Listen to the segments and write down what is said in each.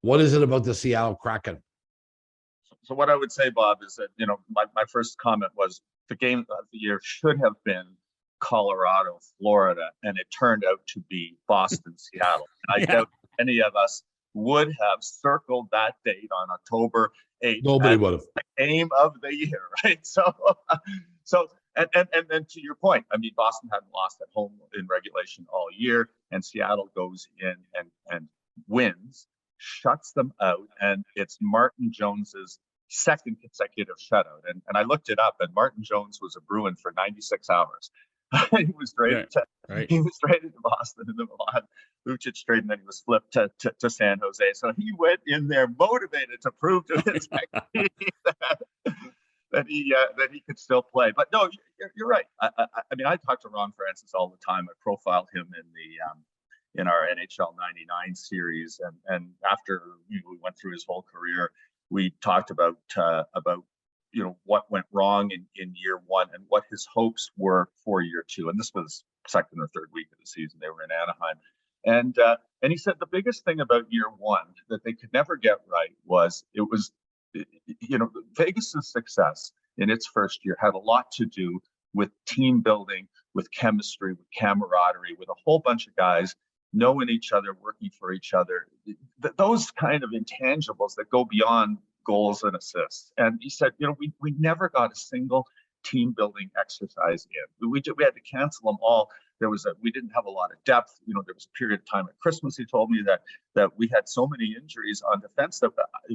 What is it about the Seattle Kraken? So what I would say, Bob, is that, my first comment was the game of the year should have been Colorado, Florida, and it turned out to be Boston, Seattle. And I doubt any of us would have circled that date on October 8th. Nobody would have. The game of the year, right? So and to your point, I mean, Boston hadn't lost at home in regulation all year, and Seattle goes in and wins, shuts them out, and it's Martin Jones's second consecutive shutout. And I looked it up, and Martin Jones was a Bruin for 96 hours. He was traded he was traded to Boston in the Milan Lucic trade, and then he was flipped to San Jose. So he went in there motivated to prove to his team that he could still play. But no, you're right. I mean, I talk to Ron Francis all the time. I profiled him in our NHL '99 series, and after we went through his whole career, we talked about what went wrong in year one and what his hopes were for year two. And this was second or third week of the season. They were in Anaheim, and he said the biggest thing about year one that they could never get right was Vegas's success in its first year had a lot to do with team building, with chemistry, with camaraderie, with a whole bunch of guys knowing each other, working for each other, those kind of intangibles that go beyond goals and assists. And he said, we never got a single team building exercise in. We had to cancel them all. We didn't have a lot of depth. There was a period of time at Christmas, he told me that we had so many injuries on defense that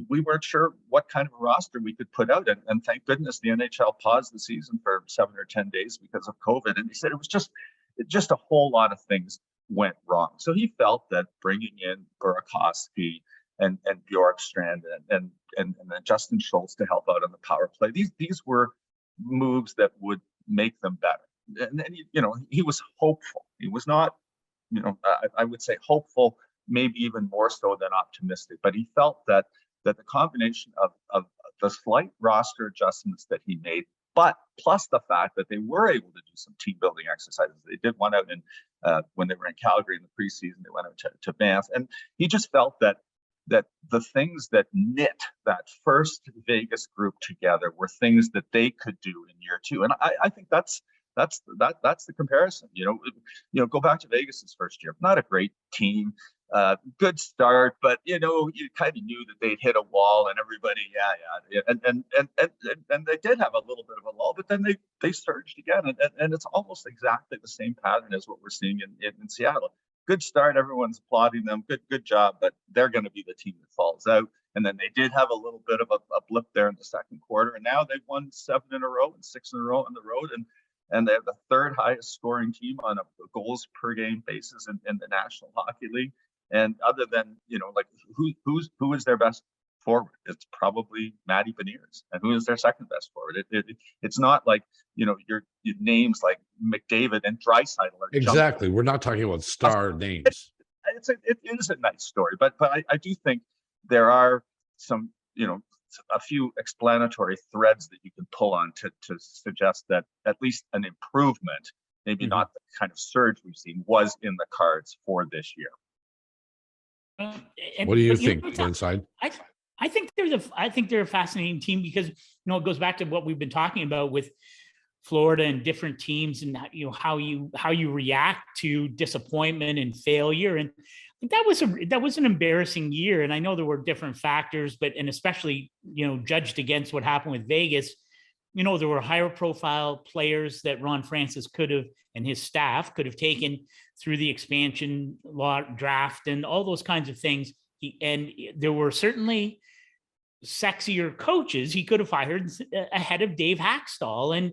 we weren't sure what kind of a roster we could put out. And thank goodness the NHL paused the season for 7 or 10 days because of COVID. And he said it was just a whole lot of things went wrong. So he felt that bringing in Burakovsky and Bjorkstrand and then Justin Schultz to help out on the power play, these were moves that would make them better. And then he was hopeful. He was not, I would say hopeful, maybe even more so than optimistic. But he felt that the combination of the slight roster adjustments that he made, but plus the fact that they were able to do some team building exercises. They did one out when they were in Calgary in the preseason. They went out to Banff, and he just felt that the things that knit that first Vegas group together were things that they could do in year two. And I think that's the comparison. Go back to Vegas's first year. Not a great team, good start, but you kind of knew that they'd hit a wall, and everybody, and they did have a little bit of a lull, but then they surged again, and it's almost exactly the same pattern as what we're seeing in Seattle. Good start, everyone's applauding them. Good job, but they're going to be the team that falls out. And then they did have a little bit of a blip there in the second quarter, and now they've won 7 in a row and 6 in a row on the road, and they're the third highest scoring team on a goals per game basis in the National Hockey League. And other than who is their best forward? It's probably Matty Beniers. And who is their second best forward? It's not like your names like McDavid and Draisaitl are exactly. We're not talking about star names. It is a nice story, but I do think there are some a few explanatory threads that you can pull on to suggest that at least an improvement, maybe not the kind of surge we've seen, was in the cards for this year. What do you think, Inside? I think they're a fascinating team because it goes back to what we've been talking about with Florida and different teams, and how you react to disappointment and failure. And that was an embarrassing year. And I know there were different factors, and especially judged against what happened with Vegas, there were higher profile players that Ron Francis could have, and his staff could have taken through the expansion draft and all those kinds of things. And there were certainly sexier coaches he could have hired ahead of Dave Haxtell.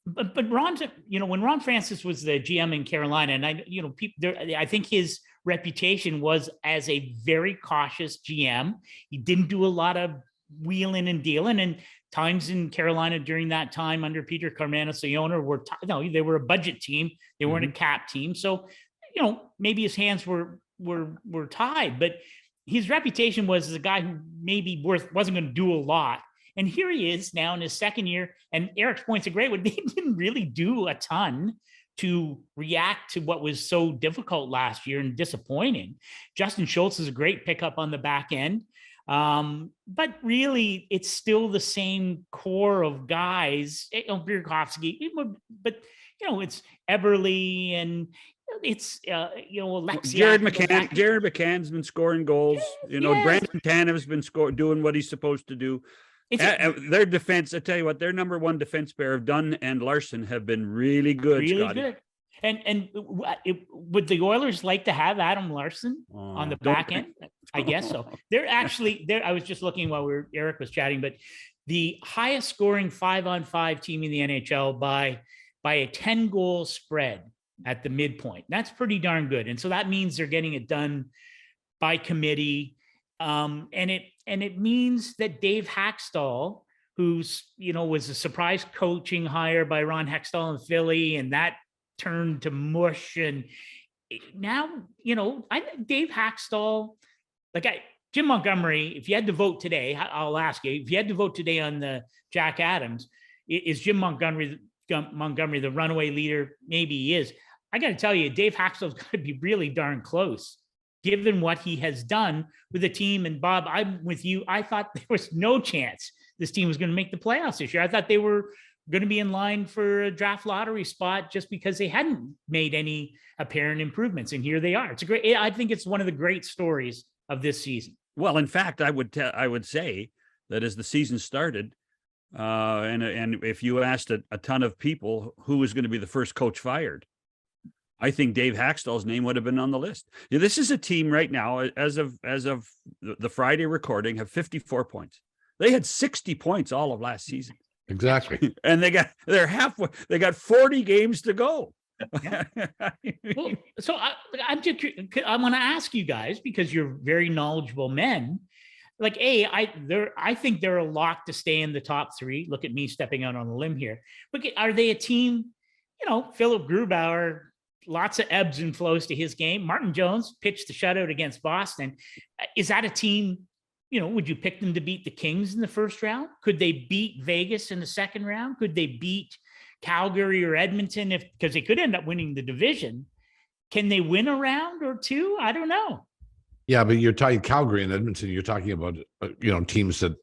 But Ron, when Ron Francis was the GM in Carolina, and I think his reputation was as a very cautious GM. He didn't do a lot of wheeling and dealing, and times in Carolina during that time under Peter Carmona they were a budget team. They weren't a cap team. So, maybe his hands were tied, but his reputation was as a guy who maybe wasn't going to do a lot. And here he is now in his second year. And Eric's point's a great one. They didn't really do a ton to react to what was so difficult last year and disappointing. Justin Schultz is a great pickup on the back end. But really, it's still the same core of guys. Burakovsky, but it's Eberle and it's Alexiak. Jared McCann's been scoring goals. Yes. Brandon Tanev's been doing what he's supposed to do. Their defense, I tell you what, their number one defense pair of Dunn and Larson have been really good. Really Scotty. good. And would the Oilers like to have Adam Larson on the back end? I guess so. They're actually there. I was just looking while Eric was chatting, but the highest scoring 5-on-5 team in the NHL by a 10-goal spread at the midpoint. That's pretty darn good. And so that means they're getting it done by committee. And it means that Dave Haxtell, who's was a surprise coaching hire by Ron Hextall in Philly, and that turned to mush. And now, I think Dave Haxtall, Jim Montgomery, if you had to vote today, I'll ask you, if you had to vote today on the Jack Adams, is Jim Montgomery the runaway leader? Maybe he is. I got to tell you, Dave Haxtell's got to be really darn close, given what he has done with the team. And Bob, I'm with you. I thought there was no chance this team was going to make the playoffs this year. I thought they were going to be in line for a draft lottery spot just because they hadn't made any apparent improvements. And here they are. I think it's one of the great stories of this season. Well, in fact, I would say that as the season started, and if you asked a ton of people who was going to be the first coach fired, I think Dave Haxtell's name would have been on the list. This is a team right now, as of the Friday recording, have 54 points. They had 60 points all of last season. Exactly. And they're halfway. They got 40 games to go. Yeah. Well, so I want to ask you guys, because you're very knowledgeable men. I think they're a lock to stay in the top three. Look at me stepping out on a limb here. But are they a team? Philip Grubauer, lots of ebbs and flows to his game. Martin Jones pitched the shutout against Boston. Is that a team? Would you pick them to beat the Kings in the first round? Could they beat Vegas in the second round? Could they beat Calgary or Edmonton because they could end up winning the division? Can they win a round or two? I don't know. Yeah, but you're talking Calgary and Edmonton. You're talking about teams that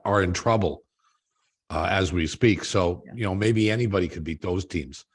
are in trouble as we speak. So maybe anybody could beat those teams.